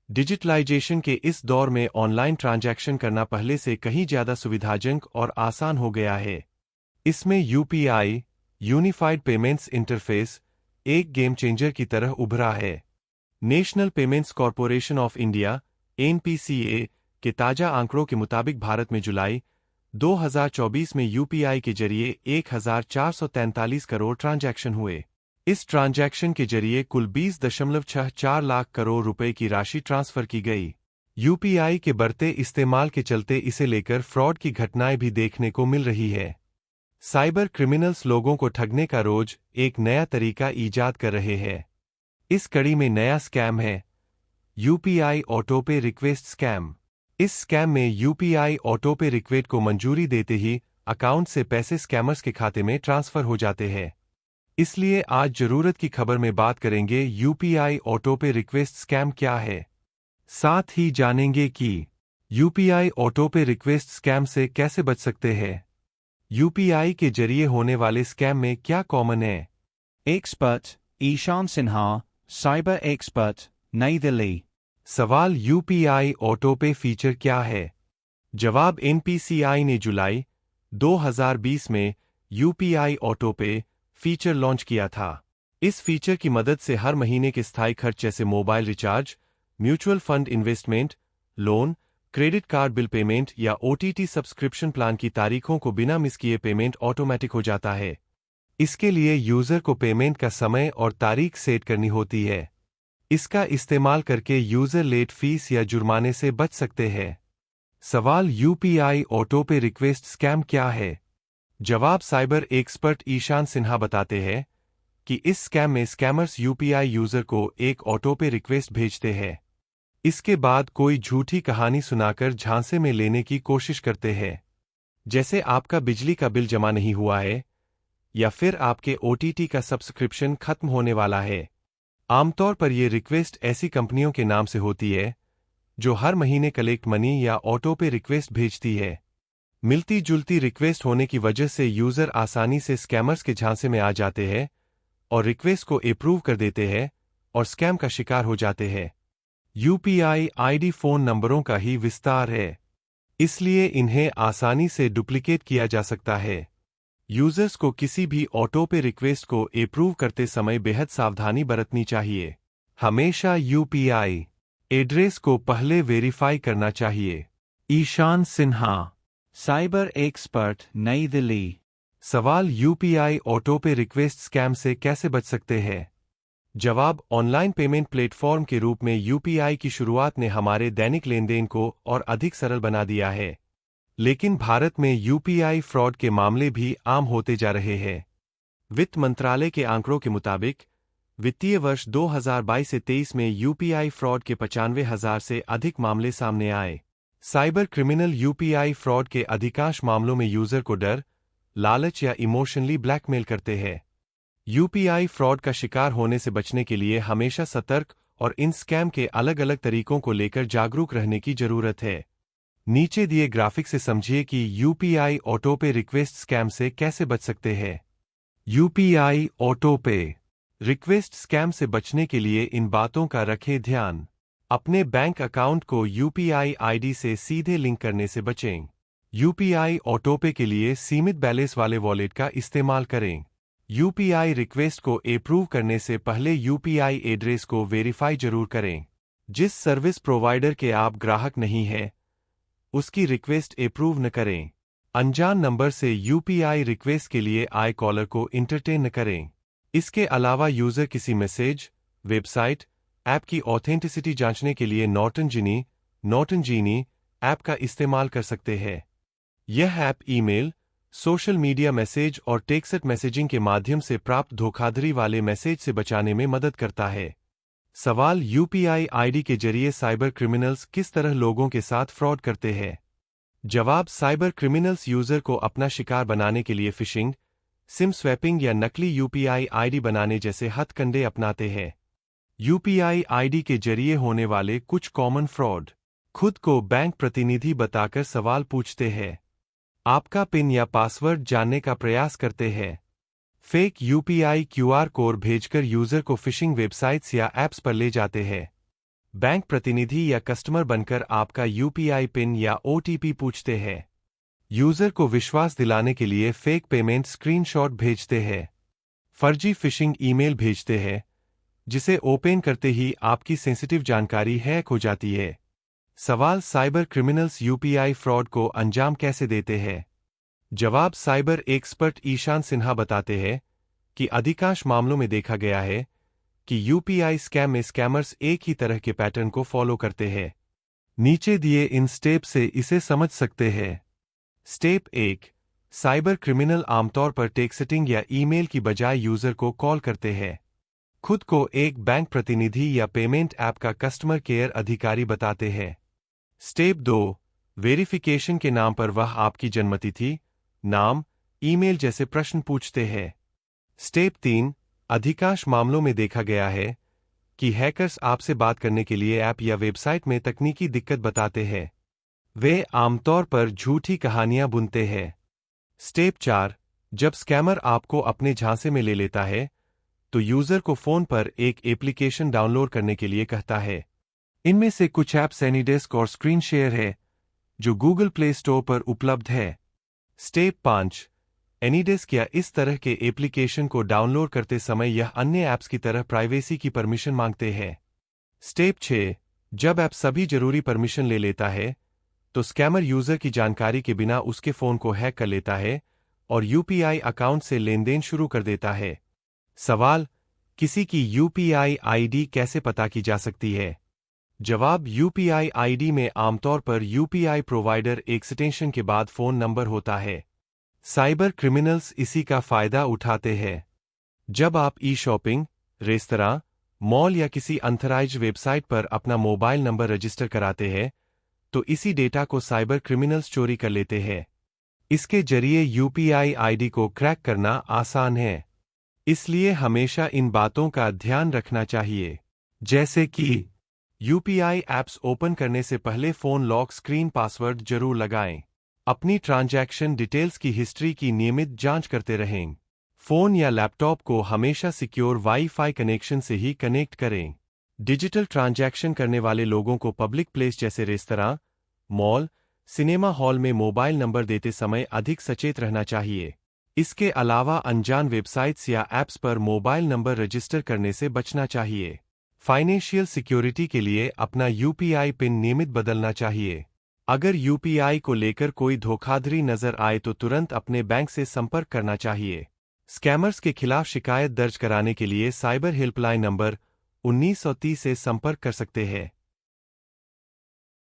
Digitalisation के इस दौर में ऑनलाइन ट्रांजैक्शन करना पहले से कहीं ज़्यादा सुविधाजनक और आसान हो गया है। इसमें यूपीआई, यूनिफाइड पेमेंट्स इंटरफेस, एक गेम चेंजर की तरह उभरा है। National payments corporation of India (NPCA) के ताज़ा आंकड़ों के मुताबिक भारत में जुलाई 2024 में यूपीआई के जरिए 1443 करोड़ ट्रांजैक्शन हुए। इस ट्रांजैक्शन के जरिए कुल 20.64 लाख करोड़ रुपए की राशि ट्रांसफर की गई। यूपीआई के बढ़ते इस्तेमाल के चलते इसे लेकर फ्रॉड की घटनाएं भी देखने को मिल रही है। साइबर क्रिमिनल्स लोगों को ठगने का रोज एक नया तरीका ईजाद कर रहे हैं। इस कड़ी में नया स्कैम है यूपीआई ऑटोपे रिक्वेस्ट स्कैम। इस स्कैम में यूपीआई ऑटोपे रिक्वेस्ट को मंजूरी देते ही अकाउंट से पैसे स्कैमर्स के खाते में ट्रांसफर हो जाते हैं। इसलिए आज जरूरत की खबर में बात करेंगे यूपीआई ऑटोपे रिक्वेस्ट स्कैम क्या है। साथ ही जानेंगे कि यूपीआई ऑटोपे रिक्वेस्ट स्कैम से कैसे बच सकते हैं। यूपीआई के जरिए होने वाले स्कैम में क्या कॉमन है। Expert Ishan Sinha, cyber expert, New Delhi. सवाल यूपीआई ऑटोपे फीचर क्या है। जवाब एनपीसीआई ने जुलाई 2020 में यूपीआई ऑटोपे फीचर लॉन्च किया था। इस फीचर की मदद से हर महीने के स्थायी खर्च जैसे mobile recharge, mutual fund investment, loan, credit card bill payment या ओटीटी सब्सक्रिप्शन प्लान की तारीखों को बिना मिस किए पेमेंट ऑटोमेटिक हो जाता है। इसके लिए यूजर को पेमेंट का समय और तारीख सेट करनी होती है। इसका इस्तेमाल करके यूजर लेट फीस या जुर्माने से बच सकते हैं। सवाल यूपीआई ऑटोपे रिक्वेस्ट स्कैम क्या है। जवाब साइबर एक्सपर्ट ईशान सिन्हा बताते हैं कि इस स्कैम में स्कैमर्स यूपीआई यूजर को एक ऑटोपे रिक्वेस्ट भेजते हैं। इसके बाद कोई झूठी कहानी सुनाकर झांसे में लेने की कोशिश करते हैं, जैसे आपका बिजली का बिल जमा नहीं हुआ है या फिर आपके ओटीटी का सब्सक्रिप्शन खत्म होने वाला है। आमतौर पर यह रिक्वेस्ट ऐसी कंपनियों के नाम से होती है जो हर महीने कलेक्ट मनी या ऑटोपे रिक्वेस्ट भेजती है। मिलती जुलती रिक्वेस्ट होने की वजह से यूजर आसानी से स्कैमर्स के झांसे में आ जाते हैं और रिक्वेस्ट को अप्रूव कर देते हैं और स्कैम का शिकार हो जाते हैं। यूपीआई आईडी फोन नंबरों का ही विस्तार है, इसलिए इन्हें आसानी से डुप्लीकेट किया जा सकता है। यूजर्स को किसी भी ऑटोपे रिक्वेस्ट को अप्रूव करते समय बेहद सावधानी बरतनी चाहिए। हमेशा यूपीआई एड्रेस को पहले वेरीफाई करना चाहिए। Ishan Sinha, cyber expert, New Delhi. सवाल यूपीआई ऑटोपे रिक्वेस्ट स्कैम से कैसे बच सकते हैं। जवाब ऑनलाइन पेमेंट प्लेटफॉर्म के रूप में यूपीआई की शुरुआत ने हमारे दैनिक लेनदेन को और अधिक सरल बना दिया है। लेकिन भारत में यूपीआई फ्रॉड के मामले भी आम होते जा रहे हैं। वित्त मंत्रालय के आंकड़ों के मुताबिक वित्तीय वर्ष 2022 से 23 में यूपीआई फ्रॉड के 95,000 से अधिक मामले सामने आए। साइबर क्रिमिनल यूपीआई फ्रॉड के अधिकांश मामलों में यूजर को डर, लालच या इमोशनली ब्लैकमेल करते हैं। यूपीआई फ्रॉड का शिकार होने से बचने के लिए हमेशा सतर्क और इन स्कैम के अलग अलग तरीकों को लेकर जागरूक रहने की जरूरत है। नीचे दिए ग्राफिक से समझिए कि यूपीआई ऑटोपे रिक्वेस्ट स्कैम से कैसे बच सकते हैं। यूपीआई ऑटोपे रिक्वेस्ट स्कैम से बचने के लिए इन बातों का रखें ध्यान। अपने बैंक अकाउंट को यूपीआई आईडी से सीधे लिंक करने से बचें। यूपीआई ऑटोपे के लिए सीमित बैलेंस वाले वॉलेट का इस्तेमाल करें। यूपीआई रिक्वेस्ट को अप्रूव करने से पहले यूपीआई एड्रेस को वेरीफाई जरूर करें। जिस सर्विस प्रोवाइडर के आप ग्राहक नहीं हैं, उसकी रिक्वेस्ट अप्रूव न करें। अनजान नंबर से यूपीआई रिक्वेस्ट के लिए आई कॉलर को इंटरटेन न करें। इसके अलावा यूजर किसी मैसेज, वेबसाइट, ऐप की ऑथेंटिसिटी जांचने के लिए नॉर्टन जीनी ऐप का इस्तेमाल कर सकते हैं। यह app email, social media message और टेक्स्ट मैसेजिंग के माध्यम से प्राप्त धोखाधड़ी वाले मैसेज से बचाने में मदद करता है। सवाल यूपीआई आईडी के जरिए साइबर क्रिमिनल्स किस तरह लोगों के साथ फ्रॉड करते हैं। जवाब साइबर क्रिमिनल्स यूजर को अपना शिकार बनाने के लिए फिशिंग, सिम स्वैपिंग या नकली यूपीआई आईडी बनाने जैसे हथकंडे अपनाते हैं। यूपीआई आईडी के जरिए होने वाले कुछ कॉमन फ्रॉड। खुद को बैंक प्रतिनिधि बताकर सवाल पूछते हैं। आपका पिन या पासवर्ड जानने का प्रयास करते हैं। फेक यूपीआई क्यूआर कोड भेजकर यूजर को फिशिंग वेबसाइट्स या ऐप्स पर ले जाते हैं। बैंक प्रतिनिधि या कस्टमर बनकर आपका यूपीआई पिन या ओटीपी पूछते हैं। यूजर को विश्वास दिलाने के लिए फेक पेमेंट स्क्रीनशॉट भेजते हैं। फर्जी फिशिंग ईमेल भेजते हैं, जिसे ओपन करते ही आपकी सेंसिटिव जानकारी हैक हो जाती है। सवाल, साइबर क्रिमिनल्स यूपीआई फ्रॉड को अंजाम कैसे देते हैं? जवाब, साइबर एक्सपर्ट ईशान सिन्हा बताते हैं कि अधिकांश मामलों में देखा गया है कि यूपीआई स्कैम में स्कैमर्स एक ही तरह के पैटर्न को फॉलो करते हैं। नीचे दिए इन स्टेप से इसे समझ सकते हैं। स्टेप 1, साइबर क्रिमिनल आमतौर पर टेक्स्टिंग या ईमेल की बजाय यूजर को कॉल करते हैं। खुद को एक बैंक प्रतिनिधि या पेमेंट ऐप का कस्टमर केयर अधिकारी बताते हैं। स्टेप 2, वेरिफिकेशन के नाम पर वह आपकी जन्मतिथि, नाम, ईमेल जैसे प्रश्न पूछते हैं। स्टेप 3, अधिकांश मामलों में देखा गया है कि हैकर्स आपसे बात करने के लिए ऐप या वेबसाइट में तकनीकी दिक्कत बताते हैं। वे आमतौर पर झूठी कहानियां बुनते हैं। स्टेप 4, जब स्कैमर आपको अपने झांसे में ले लेता है, तो यूजर को फोन पर एक एप्लीकेशन डाउनलोड करने के लिए कहता है। इनमें से कुछ ऐप्स एनीडेस्क और स्क्रीन शेयर है, जो गूगल प्ले स्टोर पर उपलब्ध है। स्टेप 5, एनीडेस्क या इस तरह के एप्लीकेशन को डाउनलोड करते समय यह अन्य ऐप्स की तरह प्राइवेसी की परमिशन मांगते हैं। स्टेप 6, जब ऐप सभी जरूरी परमिशन ले लेता है, तो स्कैमर यूजर की जानकारी के बिना उसके फोन को हैक कर लेता है और यूपीआई अकाउंट से लेनदेन शुरू कर देता है। सवाल, किसी की यूपीआई आईडी कैसे पता की जा सकती है? जवाब, यूपीआई आईडी में आमतौर पर यूपीआई प्रोवाइडर एक्सटेंशन के बाद फोन नंबर होता है। साइबर क्रिमिनल्स इसी का फायदा उठाते हैं। जब आप ई-शॉपिंग, रेस्तरां, मॉल या किसी अनथराइज्ड वेबसाइट पर अपना मोबाइल नंबर रजिस्टर कराते हैं, तो इसी डेटा को साइबर क्रिमिनल्स चोरी कर लेते हैं। इसके जरिए यूपीआई आईडी को क्रैक करना आसान है। इसलिए हमेशा इन बातों का ध्यान रखना चाहिए, जैसे कि यूपीआई ऐप्स ओपन करने से पहले फोन लॉक स्क्रीन पासवर्ड जरूर लगाएं। अपनी ट्रांजैक्शन डिटेल्स की हिस्ट्री की नियमित जांच करते रहें। फोन या लैपटॉप को हमेशा सिक्योर वाईफाई कनेक्शन से ही कनेक्ट करें। डिजिटल ट्रांजैक्शन करने वाले लोगों को पब्लिक प्लेस जैसे रेस्तरां, मॉल, सिनेमा हॉल में मोबाइल नंबर देते समय अधिक सचेत रहना चाहिए। इसके अलावा अनजान वेबसाइट्स या ऐप्स पर मोबाइल नंबर रजिस्टर करने से बचना चाहिए। फाइनेंशियल सिक्योरिटी के लिए अपना यूपीआई पिन नियमित बदलना चाहिए। अगर यूपीआई को लेकर कोई धोखाधड़ी नजर आए तो तुरंत अपने बैंक से संपर्क करना चाहिए। स्कैमर्स के खिलाफ शिकायत दर्ज कराने के लिए साइबर हेल्पलाइन नंबर 1930 से संपर्क कर सकते हैं।